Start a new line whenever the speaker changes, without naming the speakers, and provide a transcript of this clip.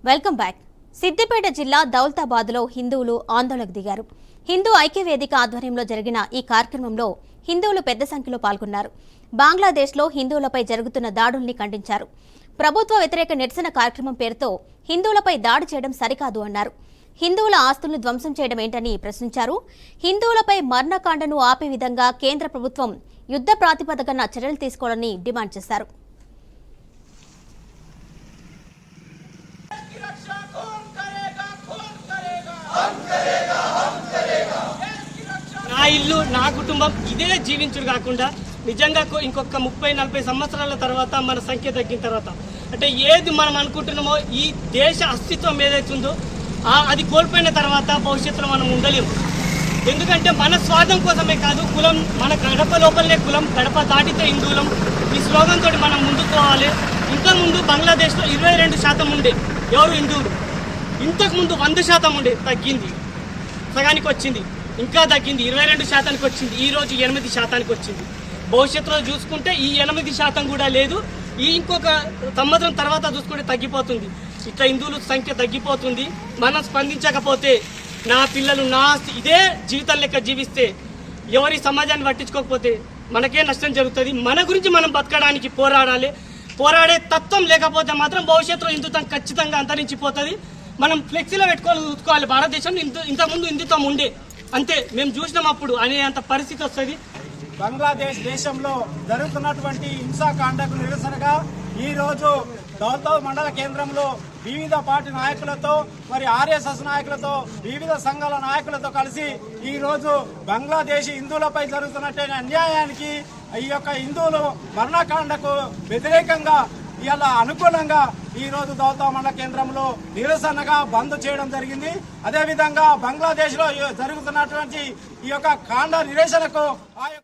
Welcome back. Siddipet జిల్లా దౌలతాబాద్లో హిందువులు ఆందోళనకు దిగారు. హిందూ ఐక్యవేదిక ఆధ్వర్యంలో జరిగిన ఈ కార్యక్రమంలో హిందువులు పెద్ద సంఖ్యలో పాల్గొన్నారు. బంగ్లాదేశ్లో హిందువులపై జరుగుతున్న దాడుల్ని ఖండించారు. ప్రభుత్వ వ్యతిరేక నిరసన కార్యక్రమం పేరుతో హిందువులపై దాడి చేయడం సరికాదు అన్నారు. హిందువుల ఆస్తులను ధ్వంసం చేయడం ఏంటని ప్రశ్నించారు. హిందువులపై మరణకాండను ఆపే విధంగా కేంద్ర ప్రభుత్వం యుద్ధ ప్రాతిపదికన చర్యలు తీసుకోవాలని డిమాండ్ చేశారు.
నా ఇల్లు నా కుటుంబం ఇదే జీవించుడు కాకుండా నిజంగా ఇంకొక 30-40 సంవత్సరాల తర్వాత మన సంఖ్య తగ్గిన తర్వాత అంటే ఏది మనం అనుకుంటున్నామో ఈ దేశ అస్తిత్వం ఏదైతుందో అది కోల్పోయిన తర్వాత భవిష్యత్తులో మనం ఉండలేము. ఎందుకంటే మన స్వార్థం కోసమే కాదు, కులం మన గడప లోపలనే కులం, గడప దాటితే హిందువులం ఈ స్లోగన్ తోటి మనం ముందుకు పోవాలి. ఇంతకుముందు బంగ్లాదేశ్లో 22% ఉండే ఎవరు హిందువులు, ఇంతకుముందు 100% ఉండే, తగ్గింది, సగానికి వచ్చింది, ఇంకా తగ్గింది, 22%కి వచ్చింది, ఈరోజు 8% వచ్చింది. భవిష్యత్తులో చూసుకుంటే ఈ 8% కూడా లేదు. ఈ ఇంకొక సంవత్సరం తర్వాత చూసుకుంటే తగ్గిపోతుంది. ఇట్లా హిందువుల సంఖ్య తగ్గిపోతుంది. మనం స్పందించకపోతే నా పిల్లలు నా ఇదే జీవితం లెక్క జీవిస్తే ఎవరి సమాజాన్ని పట్టించుకోకపోతే మనకే నష్టం జరుగుతుంది. మన గురించి మనం బతకడానికి పోరాడాలి. పోరాడే తత్వం లేకపోతే మాత్రం భవిష్యత్తులో హిందుత్వం ఖచ్చితంగా అంతరించిపోతుంది. మనం ఫ్లెక్సీలో చూసుకోవాలి. భారతదేశంలో ఇంతకుముందు హిందుత్వం ఉండే, అంతే మేము చూసినాం అప్పుడు అనే అంత పరిస్థితి వస్తుంది.
బంగ్లాదేశ్ దేశంలో జరుగుతున్నటువంటి హింసాకాండకు నిరసనగా ఈ రోజు దౌలతాబాద్ మండల కేంద్రంలో వివిధ పార్టీ నాయకులతో మరి ఆర్ఎస్ఎస్ నాయకులతో వివిధ సంఘాల నాయకులతో కలిసి ఈ రోజు బంగ్లాదేశ్ హిందువులపై జరుగుతున్నటువంటి అన్యాయానికి ఈ యొక్క హిందువులు మరణకాండకు వ్యతిరేకంగా ఇలా అనుకూలంగా ఈ రోజు దౌలతాబాద్ మండల కేంద్రంలో నిరసనగా బంద్ చేయడం జరిగింది. అదేవిధంగా బంగ్లాదేశ్ లో జరుగుతున్నటువంటి ఈ యొక్క కాండ నిరసనకు